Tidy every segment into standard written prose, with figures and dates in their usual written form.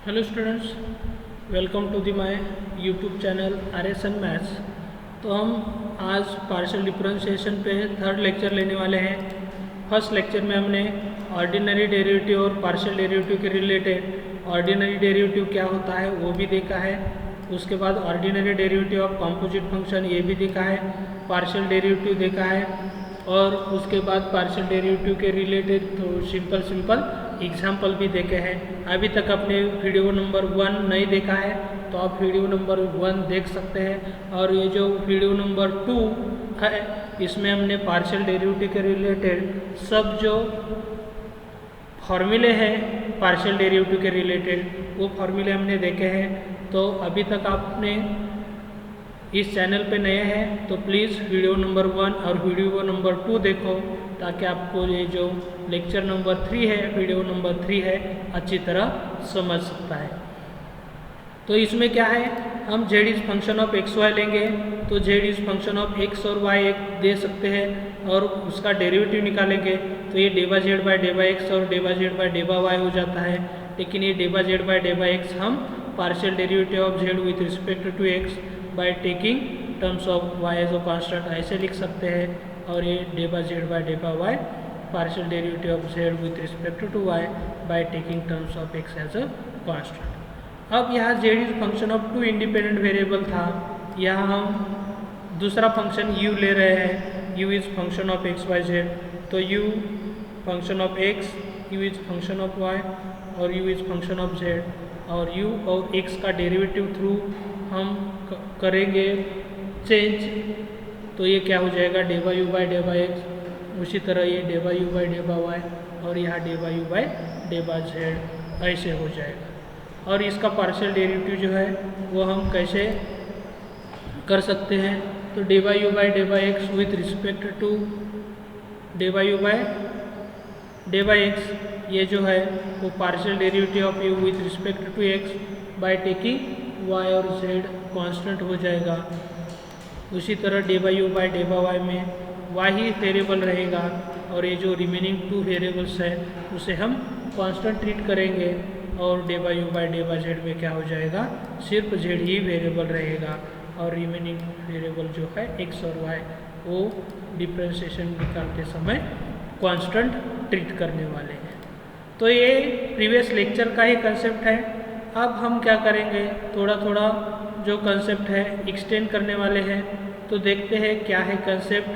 Hello students, welcome to the my YouTube channel RSN maths. तो हम आज partial differentiation पे थर्ड लेक्चर लेने वाले हैं। फर्स्ट लेक्चर में हमने ऑर्डिनरी डेरिवेटिव और पार्शियल डेरिवेटिव के रिलेटेड ऑर्डिनरी डेरिवेटिव क्या होता है वो भी देखा है। उसके बाद ordinary derivative of composite function ये भी देखा है, पार्शियल डेरिवेटिव देखा है और उसके बाद पार्शियल डेरिवेटिव के रिलेटेड तो सिंपल एग्जाम्पल भी देखे हैं। अभी तक आपने वीडियो नंबर 1 नहीं देखा है तो आप वीडियो नंबर 1 देख सकते हैं। और ये जो वीडियो नंबर 2 है इसमें हमने पार्शियल डेरिवेटिव के रिलेटेड सब जो फॉर्मूले हैं पार्शियल डेरिवेटिव के रिलेटेड वो फॉर्मूले हमने देखे हैं। तो अभी तक आपने इस चैनल पे नए हैं तो प्लीज़ वीडियो नंबर 1 और वीडियो नंबर 2 देखो ताकि आपको ये जो लेक्चर नंबर 3 है, वीडियो नंबर 3 है, अच्छी तरह समझ सकता है। तो इसमें क्या है, हम z is function of x y लेंगे तो z is function of x और y एक दे सकते हैं और उसका डेरिवेटिव निकालेंगे तो ये डेबा जेड बाई डेबा एक्स और डेबा जेड बाई डेबा वाई हो जाता है। लेकिन ये डेबा जेड बाई डेबा एक्स हम partial derivative of z with respect to X by taking terms of y as a constant ऐसे लिख सकते हैं। और ये डेबा जेड बाई डेबा Y partial derivative of z with respect to y by taking terms of x as a constant. अब यहाँ z is function of 2 independent variable था, यहाँ हम दूसरा फंक्शन u ले रहे हैं, u is function of x by z। तो u function of x, u is function of y और u is function of z और u और x का डेरिवेटिव थ्रू हम करेंगे चेंज तो ये क्या हो जाएगा डेबा यू बाई डेबा एक्स। उसी तरह ये डेबा यू बाई डेबा वाई और यहाँ डेबा यू बाई डेबा जेड ऐसे हो जाएगा। और इसका पार्शियल डेरिवेटिव जो है वो हम कैसे कर सकते हैं, तो डेबा यू बाई डेबा एक्स विथ रिस्पेक्ट टू डेबा यू बाई डेबा एक्स, ये जो है वो partial derivative of U with respect to X by taking y और z कांस्टेंट हो जाएगा। उसी तरह डेबा यू बाई डेबा वाई में y ही वेरिएबल रहेगा और ये जो रिमेनिंग 2 वेरिएबल्स है उसे हम कांस्टेंट ट्रीट करेंगे और डेबा यू बाई डेबा z में क्या हो जाएगा, सिर्फ z ही वेरिएबल रहेगा और रिमेनिंग वेरिएबल जो है x और y वो डिफरेंशिएशन निकालते समय कांस्टेंट ट्रीट करने वाले हैं। तो ये प्रीवियस लेक्चर का ही कंसेप्ट है। अब हम क्या करेंगे, थोड़ा थोड़ा जो कंसेप्ट है एक्सटेंड करने वाले हैं। तो देखते हैं क्या है कंसेप्ट।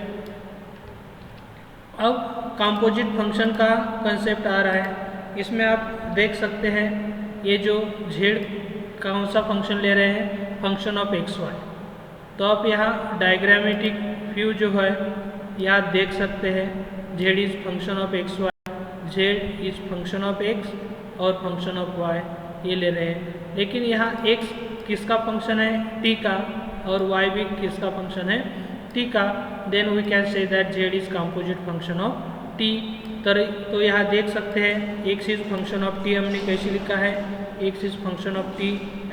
अब कंपोजिट फंक्शन का कंसेप्ट आ रहा है। इसमें आप देख सकते हैं ये जो z कौन सा फंक्शन ले रहे हैं, फंक्शन ऑफ एक्स वाई। तो आप यहाँ डायग्रामेटिक व्यू जो है यहाँ देख सकते हैं z is function of x y, z is function of x और फंक्शन ऑफ वाई ये ले रहे हैं। लेकिन यहाँ x किसका फंक्शन है, t का, और y भी किसका फंक्शन है, t का। Then we can say that z is composite function of t। तो यहाँ देख सकते हैं x is function of t हमने कैसे लिखा है, x is function of t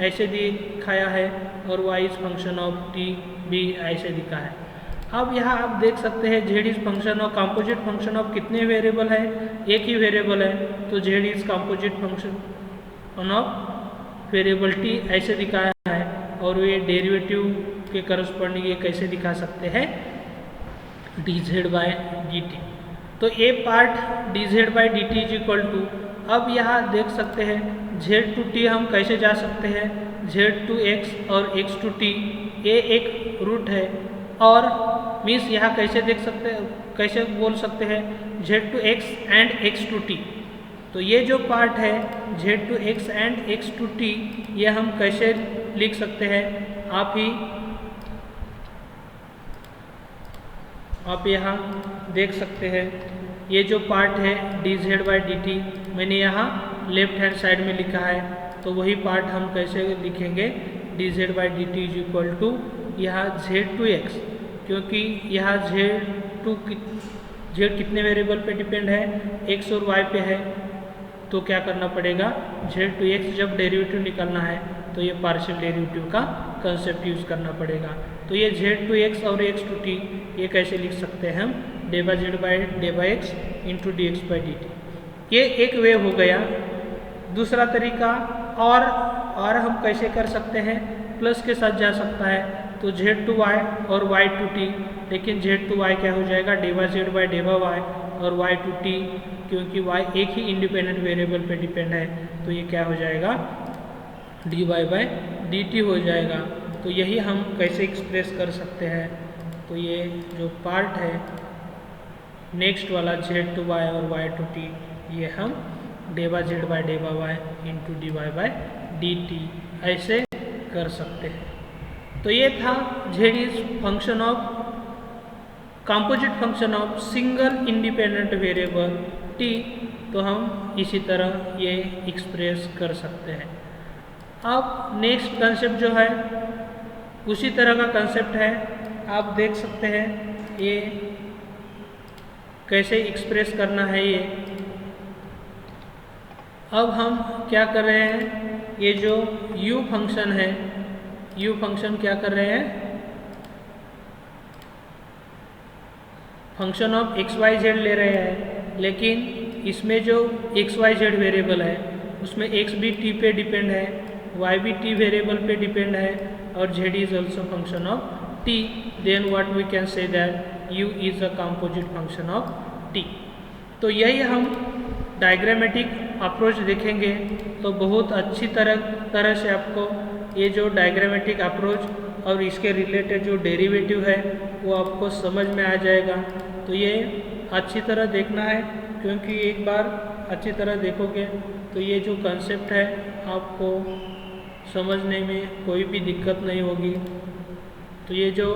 ऐसे दिखाया है और y is function of t भी ऐसे दिखा है। अब यहाँ आप देख सकते हैं z is function of composite function of कितने वेरिएबल है, एक ही वेरिएबल है। तो z is composite function of variable t ऐसे दिखाया है और ये डेरिवेटिव के करस्पॉन्डिंग ये कैसे दिखा सकते हैं, dz बाई dt। तो ये part dz by dt is equal to, अब यहाँ देख सकते हैं z टू t हम कैसे जा सकते हैं, z टू x और x टू t ये एक रूट है। और मीन्स यहाँ कैसे देख सकते हैं, कैसे बोल सकते हैं z to x and x to t। तो ये जो पार्ट है z to x and x to t ये हम कैसे लिख सकते हैं, आप यहाँ देख सकते हैं। ये जो पार्ट है dz बाई dt मैंने यहाँ लेफ्ट हैंड साइड में लिखा है, तो वही पार्ट हम कैसे लिखेंगे, dz by dt is equal to यहाँ z टू x, क्योंकि यहाँ z कितने वेरिएबल पे डिपेंड है, x और y पे है। तो क्या करना पड़ेगा, z टू x जब डेरिवेटिव निकालना है तो ये पार्शियल डेरिवेटिव का कंसेप्ट यूज़ करना पड़ेगा। तो ये z टू x और x टू t ये कैसे लिख सकते हैं हम, डेबा z बाई डेबा x into D X by D T. ये एक वे हो गया। दूसरा तरीका और हम कैसे कर सकते हैं, प्लस के साथ जा सकता है, तो z टू y और y टू t, लेकिन z टू y क्या हो जाएगा, डेवा z बाय डेवा y, और y टू t क्योंकि y एक ही इंडिपेंडेंट वेरिएबल पे डिपेंड है, तो ये क्या हो जाएगा, dy बाय dt हो जाएगा। तो यही हम कैसे एक्सप्रेस कर सकते हैं, तो ये जो पार्ट है नेक्स्ट वाला z टू y और y टू t, ये हम डेवा z बाय डेवा y into dy by dt ऐसे कर सकते हैं। तो ये था z is function of composite function of single independent variable t, तो हम इसी तरह ये एक्सप्रेस कर सकते हैं। अब नेक्स्ट कंसेप्ट जो है उसी तरह का कंसेप्ट है, आप देख सकते हैं ये कैसे एक्सप्रेस करना है ये। अब हम क्या कर रहे हैं, ये जो u फंक्शन है, u फंक्शन क्या कर रहे हैं, function of x y z ले रहे हैं, लेकिन इसमें जो एक्स वाई जेड वेरिएबल है उसमें x भी t पे डिपेंड है, y भी t वेरिएबल पे डिपेंड है, और z is also function of t, then what we can say that u is a composite function of t। तो यही हम डायग्रामेटिक अप्रोच देखेंगे, तो बहुत अच्छी तरह से आपको ये जो डायग्रामेटिक अप्रोच और इसके रिलेटेड जो डेरिवेटिव है वो आपको समझ में आ जाएगा। तो ये अच्छी तरह देखना है, क्योंकि एक बार अच्छी तरह देखोगे तो ये जो कंसेप्ट है आपको समझने में कोई भी दिक्कत नहीं होगी। तो ये जो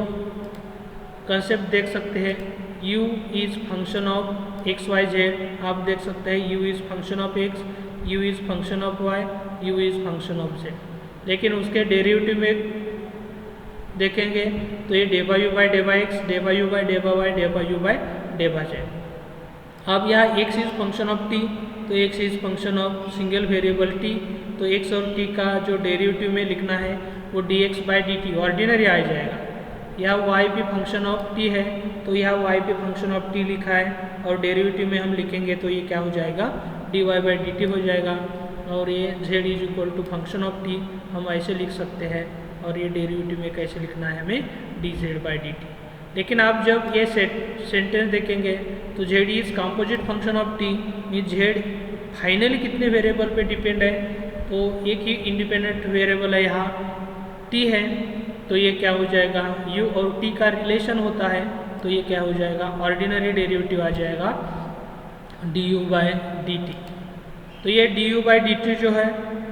कंसेप्ट देख सकते हैं, u is function of x y z, आप देख सकते हैं u is function of x, u is function of y, u is function of z, लेकिन उसके डेरिवेटिव में देखेंगे तो ये डेवा u बाई डेवा x, डेवा u बाई डेवा y, डेवा u बाई डेवा z। अब यहाँ x is function of t, तो x is function of single variable t, तो x और t का जो डेरिवेटिव में लिखना है वो dx बाई dt ऑर्डिनरी आ जाएगा। यहाँ y भी फंक्शन ऑफ t है, तो यहाँ y भी फंक्शन ऑफ t लिखा है, और डेरिवेटिव में हम लिखेंगे तो ये क्या हो जाएगा, dy बाई dt हो जाएगा। और ये z is equal to function of t हम ऐसे लिख सकते हैं, और ये डेरिवेटिव में कैसे लिखना है हमें, dz बाई dt। लेकिन आप जब ये सेंटेंस देखेंगे तो z is composite function of t, mean z finally कितने वेरिएबल पे डिपेंड है, तो एक ही इंडिपेंडेंट वेरिएबल है यहाँ t है, तो ये क्या हो जाएगा, u और t का रिलेशन होता है, तो ये क्या हो जाएगा, ऑर्डिनरी डेरिवेटिव आ जाएगा du बाय dt। तो ये du बाई dt जो है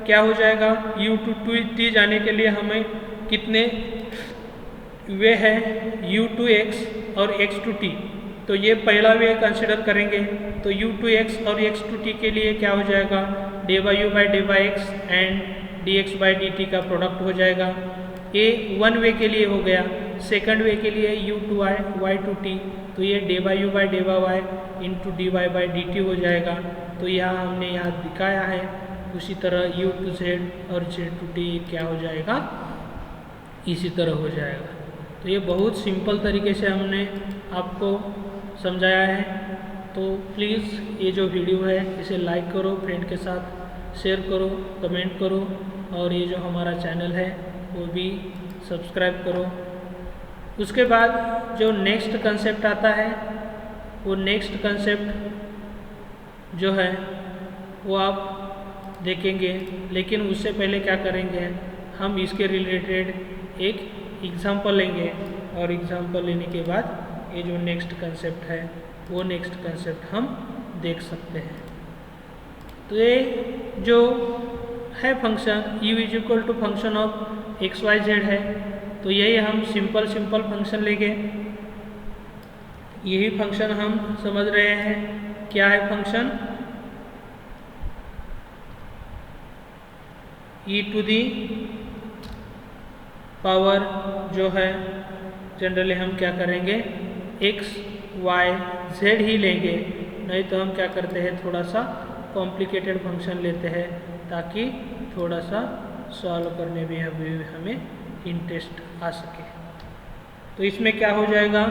क्या हो जाएगा, u टू t जाने के लिए हमें कितने वे है, u टू x और x टू t, तो ये पहला वे कंसिडर करेंगे। तो u टू x और x टू t के लिए क्या हो जाएगा, डेवा u बाई डेवा x and dx by dt का प्रोडक्ट हो जाएगा। ये वन वे के लिए हो गया। सेकंड वे के लिए u to y, y to t, तो ये डेवा u बाई डेवा y into dy by dt हो जाएगा। तो यहाँ हमने यहाँ दिखाया है, उसी तरह u टू z और z टू t क्या हो जाएगा, इसी तरह हो जाएगा। तो ये बहुत सिंपल तरीके से हमने आपको समझाया है। तो प्लीज़ ये जो वीडियो है इसे लाइक करो, फ्रेंड के साथ शेयर करो, कमेंट करो, और ये जो हमारा चैनल है वो भी सब्सक्राइब करो। उसके बाद जो नेक्स्ट कंसेप्ट आता है, वो नेक्स्ट कंसेप्ट जो है वो आप देखेंगे, लेकिन उससे पहले क्या करेंगे, हम इसके रिलेटेड एक एग्जाम्पल लेंगे, और एग्जाम्पल लेने के बाद ये जो नेक्स्ट कंसेप्ट है वो नेक्स्ट कंसेप्ट हम देख सकते हैं। तो ये जो है function u is equal to function of x y z है, तो यही हम सिंपल फंक्शन लेंगे। यही फंक्शन हम समझ रहे हैं क्या है function, e to the power जो है जनरली हम क्या करेंगे, x y z ही लेंगे, नहीं तो हम क्या करते हैं, थोड़ा सा कॉम्प्लिकेटेड फंक्शन लेते हैं ताकि थोड़ा सा सॉल्व करने में हमें इंटरेस्ट आ सके। तो इसमें क्या हो जाएगा,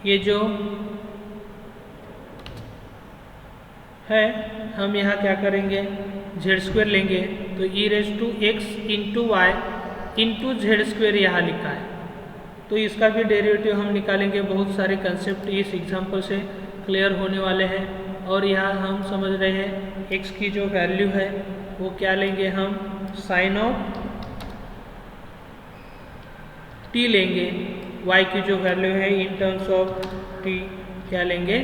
ये जो है, हम यहाँ क्या करेंगे, जेड स्क्वेयर लेंगे तो e raise to x into y into z square यहाँ लिखा है, तो इसका भी डेरिवेटिव हम निकालेंगे। बहुत सारे कंसेप्ट इस एग्जाम्पल से क्लियर होने वाले हैं। और यहाँ हम समझ रहे हैं x की जो वैल्यू है वो क्या लेंगे, हम साइन ऑफ t लेंगे, y की जो वैल्यू है इन टर्म्स ऑफ t क्या लेंगे,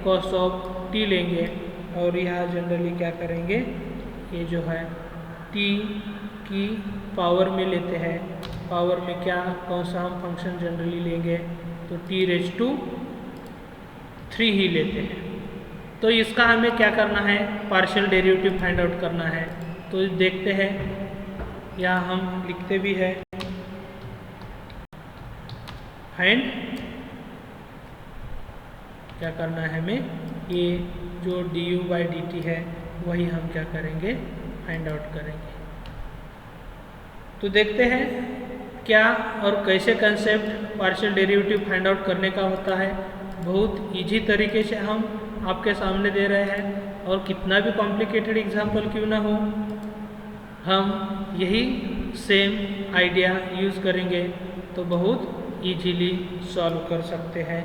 कॉस ऑफ t लेंगे। और यहाँ जनरली क्या करेंगे, ये जो है t की पावर में लेते हैं, पावर में क्या कौन सा हम फंक्शन जनरली लेंगे, तो t रेज टू 3 ही लेते हैं। तो इसका हमें क्या करना है, पार्शियल डेरिवेटिव फाइंड आउट करना है। तो देखते हैं, यहाँ हम लिखते भी है फाइंड, क्या करना है हमें, ये जो du बाई dt है वही हम क्या करेंगे, फाइंड आउट करेंगे। तो देखते हैं क्या और कैसे concept partial derivative find out करने का होता है। बहुत इजी तरीके से हम आपके सामने दे रहे हैं, और कितना भी कॉम्प्लिकेटेड एग्जाम्पल क्यों ना हो, हम यही सेम आइडिया यूज़ करेंगे तो बहुत इजीली सॉल्व कर सकते हैं।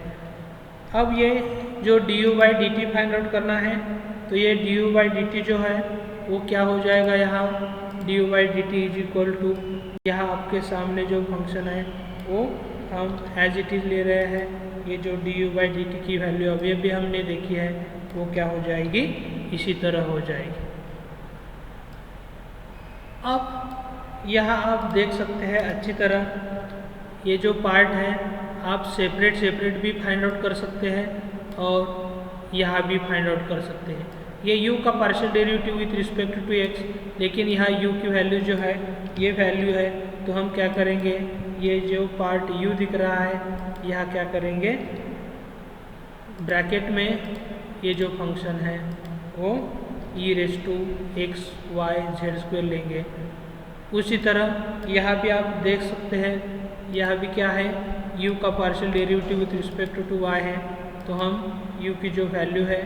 अब ये जो du by D T find out करना है, तो ये du बाई डी टी जो है वो क्या हो जाएगा, यहाँ du by D t is equal to, यहाँ आपके सामने जो फंक्शन है वो हम एज इट इज़ ले रहे हैं। ये जो du बाई डी टी की वैल्यू अभी भी हमने देखी है वो क्या हो जाएगी, इसी तरह हो जाएगी। अब यहाँ आप देख सकते हैं अच्छी तरह, ये जो पार्ट है आप सेपरेट सेपरेट भी फाइंड आउट कर सकते हैं और यहाँ भी फाइंड आउट कर सकते हैं। ये u का partial derivative with respect to x, लेकिन यहाँ u की वैल्यू जो है ये वैल्यू है, तो हम क्या करेंगे, ये जो पार्ट u दिख रहा है यहाँ क्या करेंगे, ब्रैकेट में ये जो फंक्शन है वो e raise to x y z square लेंगे। उसी तरह यहाँ भी आप देख सकते हैं, यहाँ भी क्या है, u का partial derivative with respect to y है, तो हम u की जो वैल्यू है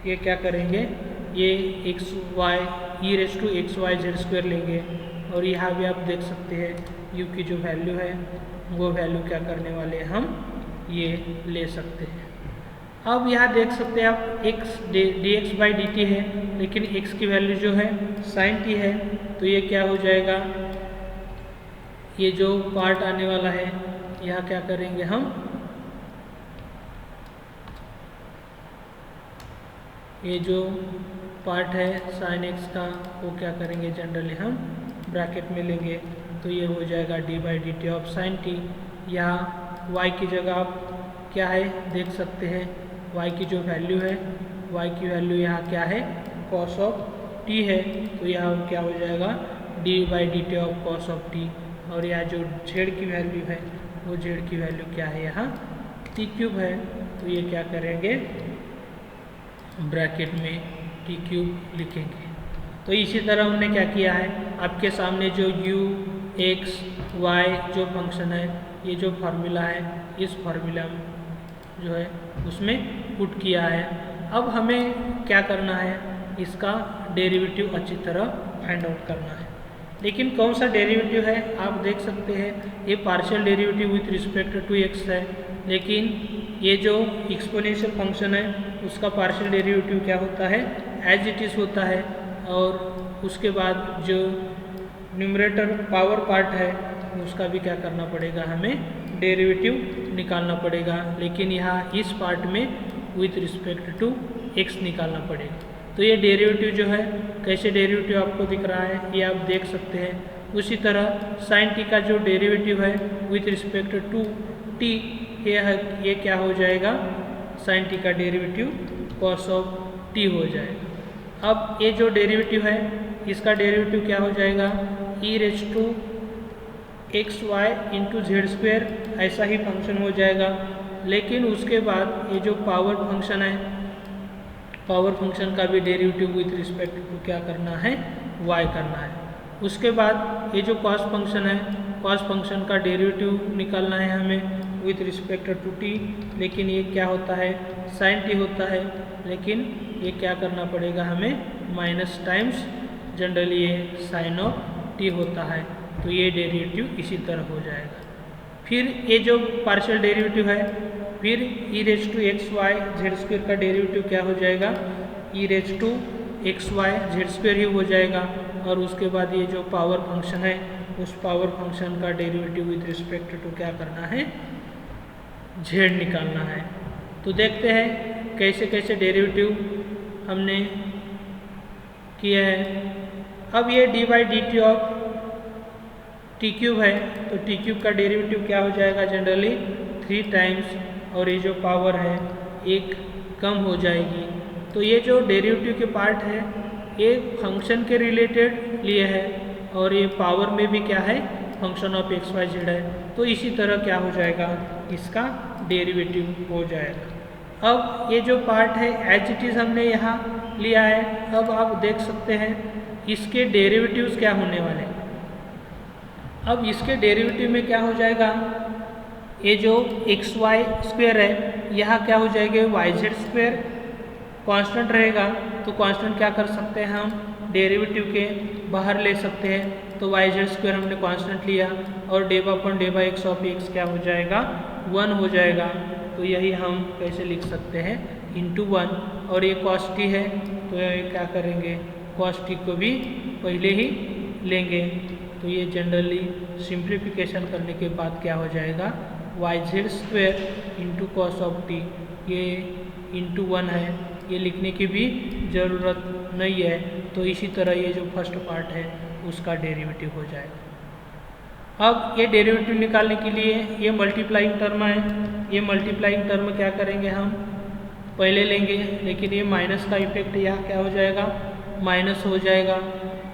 ये क्या करेंगे, ये x y e raise to x y z square लेंगे। और यहाँ भी आप देख सकते हैं u की जो वैल्यू है वो वैल्यू क्या करने वाले हैं, हम ये ले सकते हैं। अब यहाँ देख सकते हैं आप x dx by D T है, लेकिन x की वैल्यू जो है साइन t है, तो ये क्या हो जाएगा, ये जो पार्ट आने वाला है यहाँ क्या करेंगे, हम ये जो पार्ट है साइन x का वो क्या करेंगे, जनरली हम ब्रैकेट में लेंगे, तो ये हो जाएगा d by D T of sine t। यहाँ y की जगह आप क्या है देख सकते हैं, y की जो वैल्यू है, y की वैल्यू यहाँ क्या है, कॉस ऑफ t है, तो यहाँ क्या हो जाएगा, d by D T of cos of t। और यहाँ जो z की वैल्यू है वो z की वैल्यू क्या है, यहाँ t क्यूब है, तो ये क्या करेंगे, ब्रैकेट में t क्यूब लिखेंगे। तो इसी तरह हमने क्या किया है, आपके सामने जो u x y जो फंक्शन है, ये जो फार्मूला है, इस फार्मूला जो है उसमें पुट किया है। अब हमें क्या करना है, इसका डेरिवेटिव अच्छी तरह फाइंड आउट करना है। लेकिन कौन सा डेरिवेटिव है, आप देख सकते हैं ये partial derivative with respect to x है, लेकिन ये जो एक्सपोनेंशियल फंक्शन है उसका पार्शियल डेरिवेटिव क्या होता है, एज इट इज़ होता है। और उसके बाद जो न्यूमरेटर पावर पार्ट है उसका भी क्या करना पड़ेगा, हमें डेरिवेटिव निकालना पड़ेगा, लेकिन यहाँ इस पार्ट में विथ रिस्पेक्ट टू x निकालना पड़ेगा। तो ये डेरिवेटिव जो है, कैसे डेरिवेटिव आपको दिख रहा है ये आप देख सकते हैं। उसी तरह साइन t का जो डेरिवेटिव है विथ रिस्पेक्ट टू t, ये क्या हो जाएगा, साइन t का डेरिवेटिव कॉस ऑफ t हो जाएगा। अब ये जो डेरिवेटिव है इसका डेरिवेटिव क्या हो जाएगा, e raise to x y into z square, ऐसा ही फंक्शन हो जाएगा। लेकिन उसके बाद ये जो पावर फंक्शन है, पावर फंक्शन का भी डेरिवेटिव विथ रिस्पेक्ट टू क्या करना है, y करना है। उसके बाद ये जो कॉस फंक्शन है, कॉस फंक्शन का डेरिवेटिव निकालना है हमें, विथ रिस्पेक्ट टू टी, लेकिन ये क्या होता है साइन टी होता है, लेकिन ये क्या करना पड़ेगा हमें माइनस टाइम्स जनरली ये साइन ऑफ टी होता है। तो ये डेरिवेटिव इसी तरह हो जाएगा। फिर ये जो पार्शियल डेरिवेटिव है, फिर e raise to x y z square का डेरिवेटिव क्या हो जाएगा, e raise to x y z square ही हो जाएगा। और उसके बाद ये जो पावर फंक्शन है उस पावर फंक्शन का डेरिवेटिव विथ रिस्पेक्ट टू क्या करना है, जेड निकालना है। तो देखते हैं कैसे कैसे डेरिवेटिव हमने किया है। अब ये D by D T of T cube है, तो टी क्यूब का डेरिवेटिव क्या हो जाएगा जनरली 3 टाइम्स, और ये जो पावर है एक कम हो जाएगी। तो ये जो डेरिवेटिव के पार्ट है ये फंक्शन के रिलेटेड लिए है, और ये पावर में भी क्या है function of x y z है। तो इसी तरह क्या हो जाएगा, इसका डेरिवेटिव हो जाएगा। अब ये जो पार्ट है एज इट इज़ हमने यहाँ लिया है। अब आप देख सकते हैं इसके डेरिवेटिव्स क्या होने वाले हैं। अब इसके डेरिवेटिव में क्या हो जाएगा, ये जो एक्स वाई स्क्वेयर है यहाँ क्या हो जाएगा वाई जेड स्क्वेयर, कांस्टेंट रहेगा। तो कांस्टेंट क्या कर सकते हैं हम डेरिवेटिव के बाहर ले सकते हैं। तो वाई जेड स्क्वेयर हमने कांस्टेंट लिया, और day upon day by x of x क्या हो जाएगा 1 हो जाएगा। तो यही हम कैसे लिख सकते हैं इंटू 1, और ये कॉस टी है तो ये क्या करेंगे कॉस टी को भी पहले ही लेंगे। तो ये जनरली सिंप्लीफिकेशन करने के बाद क्या हो जाएगा y z square into cos of t, ये इंटू 1 है, ये लिखने की भी ज़रूरत नहीं है। तो इसी तरह ये जो फर्स्ट पार्ट है उसका डेरिवेटिव हो जाएगा। अब ये डेरिवेटिव निकालने के लिए ये मल्टीप्लाइंग टर्म है, ये मल्टीप्लाइंग टर्म क्या करेंगे हम पहले लेंगे, लेकिन ये माइनस का इफेक्ट यहाँ क्या हो जाएगा माइनस हो जाएगा।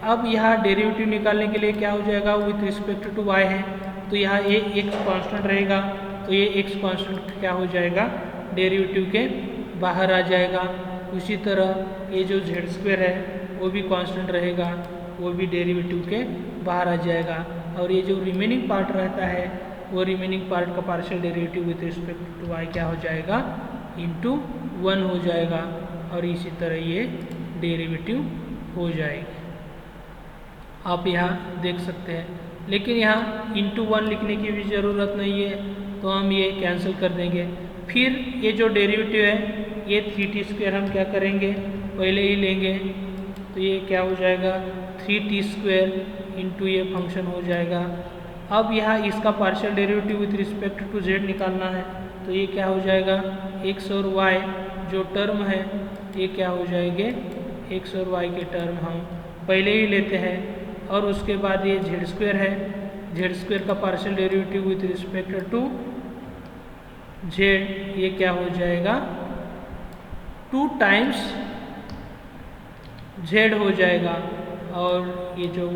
अब यहाँ डेरिवेटिव निकालने के लिए क्या हो जाएगा विथ रिस्पेक्ट टू वाई है, तो यहाँ ये एक्स कांस्टेंट रहेगा, तो ये एक्स कांस्टेंट क्या हो जाएगा डेरिवेटिव के बाहर आ जाएगा। उसी तरह ये जो जेड स्क्वेयर है वो भी कांस्टेंट रहेगा, वो भी डेरिवेटिव के बाहर आ जाएगा। और ये जो रिमेनिंग पार्ट रहता है वो रिमेनिंग पार्ट का partial derivative with respect to y क्या हो जाएगा इंटू 1 हो जाएगा, और इसी तरह ये डेरिवेटिव हो जाएगी। आप यहाँ देख सकते हैं, लेकिन यहाँ इंटू 1 लिखने की भी ज़रूरत नहीं है, तो हम ये कैंसिल कर देंगे। फिर ये जो डेरिवेटिव है ये 3t स्क्वेयर हम क्या करेंगे पहले ही लेंगे, तो ये क्या हो जाएगा 3t स्क्वेयर इंटू ये फंक्शन हो जाएगा। अब यहाँ इसका partial derivative with respect to z निकालना है, तो ये क्या हो जाएगा एक्स और वाई जो टर्म है ये क्या हो जाएंगे एक्स और वाई के टर्म हम पहले ही लेते हैं। और उसके बाद ये जेड स्क्वेयर है, जेड स्क्वेयर का partial derivative with respect to z ये क्या हो जाएगा 2 टाइम्स जेड हो जाएगा, और ये जो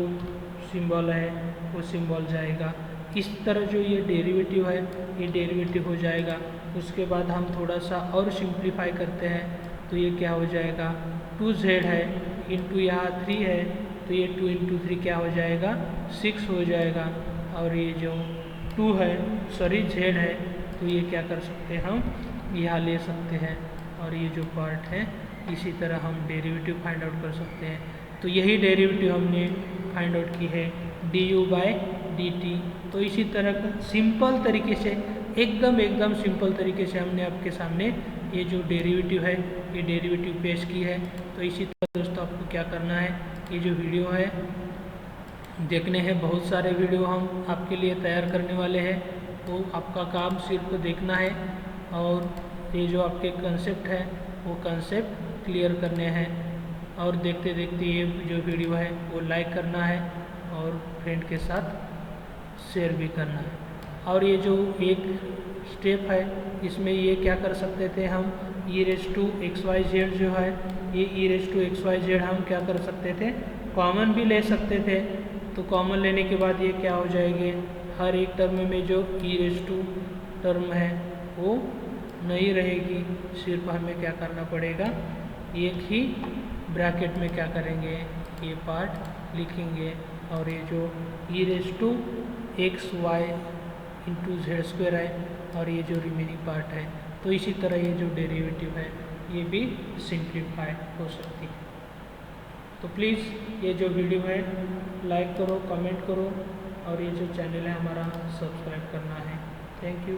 सिंबल है वो सिंबल जाएगा। इस तरह जो ये डेरिवेटिव है ये डेरिवेटिव हो जाएगा। उसके बाद हम थोड़ा सा और सिंप्लीफाई करते हैं, तो ये क्या हो जाएगा 2z है इंटू यहाँ 3 है, तो ये 2 इंटू 3 क्या हो जाएगा 6 हो जाएगा। और ये जो 2 है सॉरी z है, तो ये क्या कर सकते हैं हम यहाँ ले सकते हैं, और ये जो पार्ट है इसी तरह हम डेरिवेटिव फाइंड आउट कर सकते हैं। तो यही डेरिवेटिव हमने फाइंड आउट की है du बाई dt। तो इसी तरह का सिंपल तरीके से एकदम सिंपल तरीके से हमने आपके सामने ये जो डेरिवेटिव है ये डेरिवेटिव पेश की है। तो इसी तरह दोस्तों आपको क्या करना है, ये जो वीडियो है देखने हैं, बहुत सारे वीडियो हम आपके लिए तैयार करने वाले हैं, तो आपका काम सिर्फ देखना है और ये जो आपके कंसेप्ट है वो कंसेप्ट क्लियर करने हैं। और देखते देखते ये जो वीडियो है वो लाइक करना है और फ्रेंड के साथ शेयर भी करना है। और ये जो एक स्टेप है इसमें ये क्या कर सकते थे हम e⁻xyz जो है ये e⁻xyz हम क्या कर सकते थे कॉमन भी ले सकते थे। तो कॉमन लेने के बाद ये क्या हो जाएंगे, हर एक टर्म में जो e⁻ टर्म है वो नहीं रहेगी, सिर्फ हमें क्या करना पड़ेगा एक ही ब्रैकेट में क्या करेंगे ये पार्ट लिखेंगे। और ये जो e⁻xy इंटू z स्क्वेयर है और ये जो रिमेनिंग पार्ट है, तो इसी तरह ये जो डेरिवेटिव है ये भी सिंप्लीफाई हो सकती है। तो प्लीज़ ये जो वीडियो है लाइक करो, कमेंट करो और ये जो चैनल है हमारा सब्सक्राइब करना है। Thank you.